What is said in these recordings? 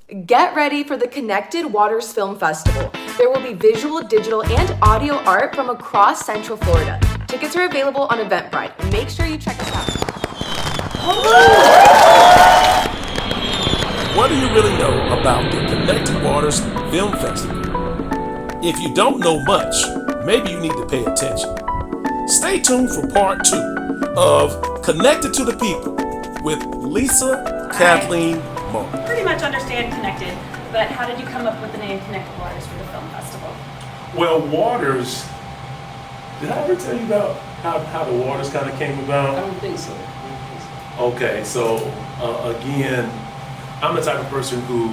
Get ready for the Connected Waters Film Festival. There will be visual, digital, and audio art from across Central Florida. Tickets are available on Eventbrite. Make sure you check us out. What do you really know about the Connected Waters Film Festival? If you don't know much, maybe you need to pay attention. Stay tuned for part 2 of Connected to the People with Lisa Kathleen Mark. Pretty much understand Connected, but how did you come up with the name Connected Waters for the film festival? Well, Waters, did I ever tell you about how the Waters kind of came about? I don't think so. Okay, so again, I'm the type of person who,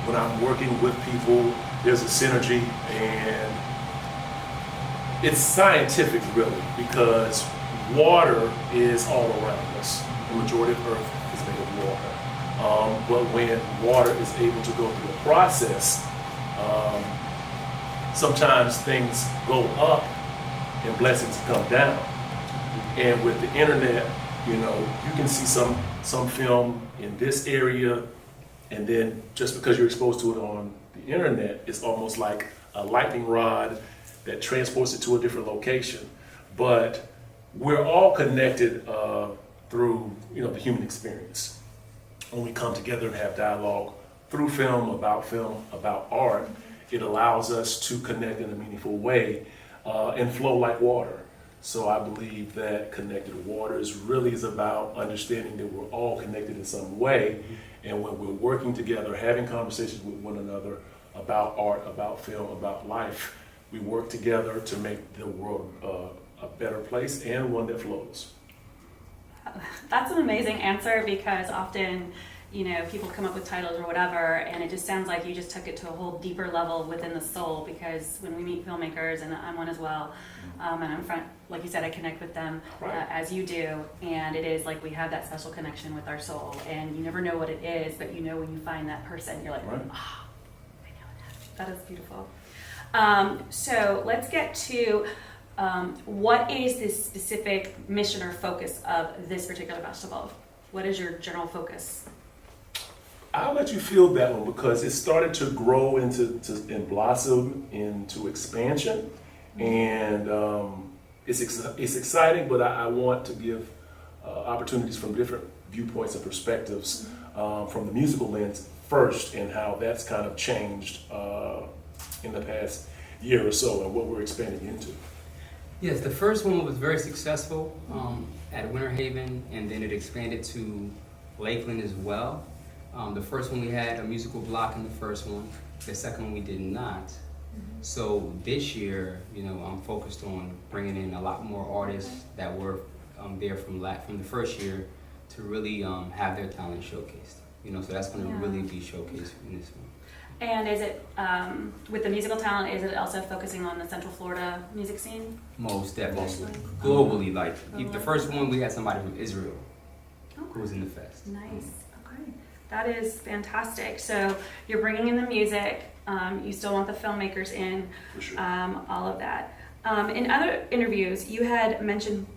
when I'm working with people, there's a synergy, and it's scientific really, because water is all around us. The majority of Earth is made of water. But when water is able to go through a process, sometimes things go up and blessings come down. And with the internet, you know, you can see some film in this area, and then just because you're exposed to it on the internet, it's almost like a lightning rod that transports it to a different location. But we're all connected through, you know, the human experience. When we come together and have dialogue through film, about art, it allows us to connect in a meaningful way and flow like water. So I believe that Connected Waters really is about understanding that we're all connected in some way, and when we're working together, having conversations with one another about art, about film, about life, we work together to make the world a better place and one that flows. That's an amazing answer, because often, you know, people come up with titles or whatever, and it just sounds like you just took it to a whole deeper level within the soul, because when we meet filmmakers, and I'm one as well, and I'm front, like you said, I connect with them as you do, and it is like we have that special connection with our soul, and you never know what it is, but you know when you find that person, you're like, oh, I know that. That is beautiful. So let's get to what is the specific mission or focus of this particular festival? What is your general focus? I'll let you feel that one, because it started to grow and blossom into expansion, and it's exciting. But I want to give opportunities from different viewpoints and perspectives from the musical lens first, and how that's kind of changed in the past year or so, and what we're expanding into. Yes, the first one was very successful at Winter Haven, and then it expanded to Lakeland as well. The first one we had a musical block in the first one. The second one we did not. So this year, you know, I'm focused on bringing in a lot more artists that were there from the first year to really have their talent showcased. You know, so that's going to really be showcased in this one. And is it, with the musical talent, is it also focusing on the Central Florida music scene? Most definitely. Globally, like the first one we had somebody from Israel who was in the fest. Nice. Okay. That is fantastic. So you're bringing in the music. You still want the filmmakers in. For sure. All of that. In other interviews, you had mentioned,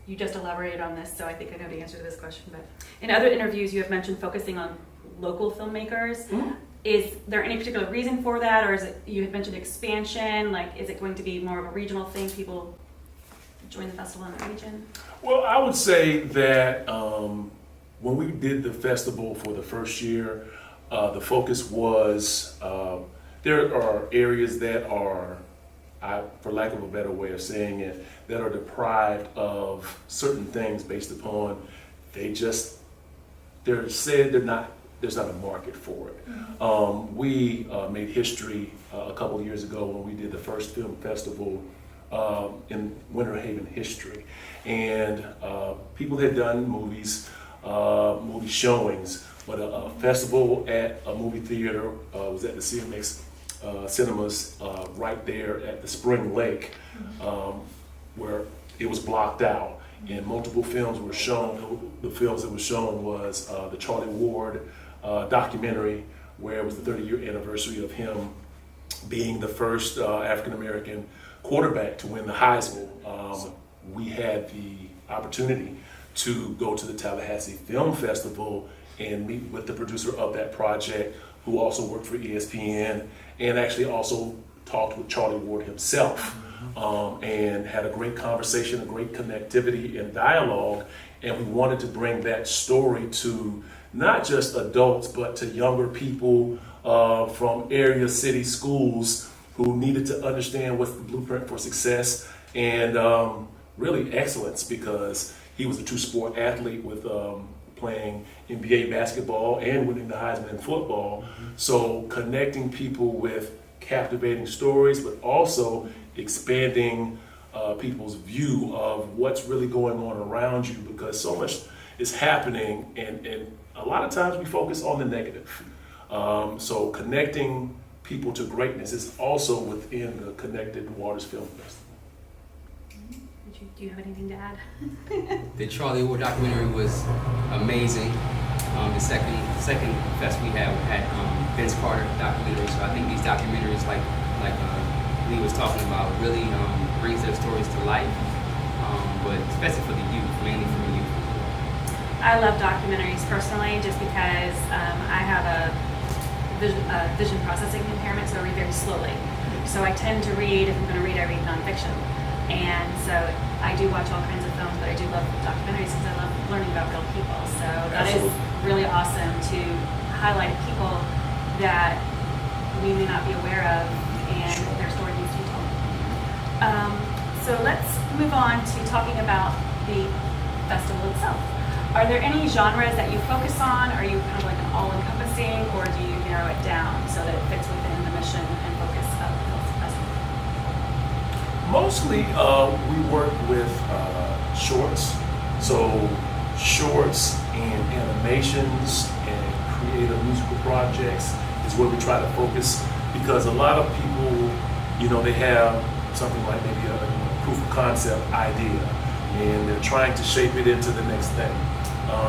you just elaborated on this, so I think I know the answer to this question, but in other interviews you have mentioned focusing on local filmmakers. Mm-hmm. Is there any particular reason for that, or is it, you had mentioned expansion, like is it going to be more of a regional thing, people join the festival in the region? Well, I would say that when we did the festival for the first year, the focus was, there are areas that are, for lack of a better way of saying it, that are deprived of certain things based upon there's not a market for it. Mm-hmm. We made history a couple of years ago when we did the first film festival in Winter Haven history, and people had done movie showings, but a festival at a movie theater was at the CMX cinemas right there at the Spring Lake, where it was blocked out, and multiple films were shown. The films that were shown was the Charlie Ward documentary, where it was the 30-year anniversary of him being the first African-American quarterback to win the Heisman. We had the opportunity to go to the Tallahassee Film Festival and meet with the producer of that project, who also worked for ESPN, and actually also talked with Charlie Ward himself, and had a great conversation, a great connectivity and dialogue, and we wanted to bring that story to not just adults, but to younger people from area city schools who needed to understand what's the blueprint for success and really excellence, because he was a true sport athlete with playing NBA basketball and winning the Heisman in football. So connecting people with captivating stories, but also expanding people's view of what's really going on around you, because so much is happening, and a lot of times we focus on the negative. So connecting people to greatness is also within the Connected Waters Film Festival. Do you have anything to add? The Charlie Ward documentary was amazing. The second fest we had Vince Carter documentary. So I think these documentaries, like Lee was talking about, really brings their stories to life. But especially for the youth, mainly for the youth. I love documentaries personally, just because I have a vision processing impairment, so I read very slowly. So I tend to read, if I'm going to read, I read nonfiction. And so I do watch all kinds of films, but I do love documentaries because I love learning about real people. So that is really awesome to highlight people that we may not be aware of, and their story needs to be told. So let's move on to talking about the festival itself. Are there any genres that you focus on? Are you kind of like an all-encompassing, or do you narrow it down so that it fits within the mission and focus of the festival? Mostly, we work with shorts. So shorts and animations and creative musical projects is where we try to focus, because a lot of people, they have something like maybe a proof of concept idea, and they're trying to shape it into the next thing.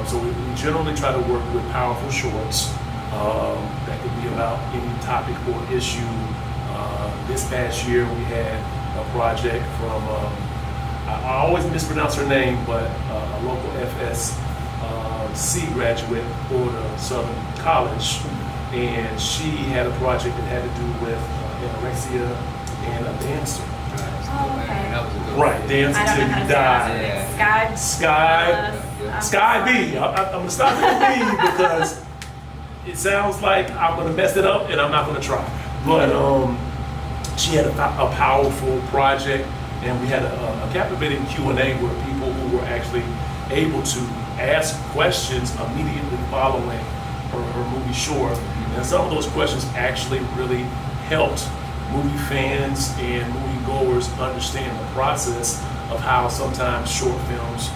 So we generally try to work with powerful shorts that could be about any topic or issue. This past year we had a project from, I always mispronounce her name, but a local FSC graduate for the Southern College, and she had a project that had to do with anorexia and a dancer. Oh, okay. That was a good Right, dance I don't until know how you to die. die. Sky B. I'm gonna stop at B because it sounds like I'm gonna mess it up and I'm not gonna try. But she had a powerful project, and we had a captivating Q&A where people who were actually able to ask questions immediately following her movie short. And some of those questions actually really helped movie fans and movie goers understand the process of how sometimes short films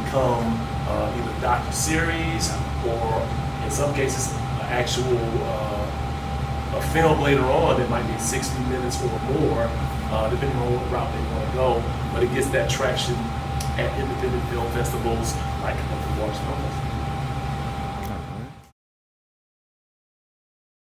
become either docuseries or, in some cases, an actual a film later on that might be 60 minutes or more, depending on what route they want to go. But it gets that traction at independent film festivals like the Waters Film Festival.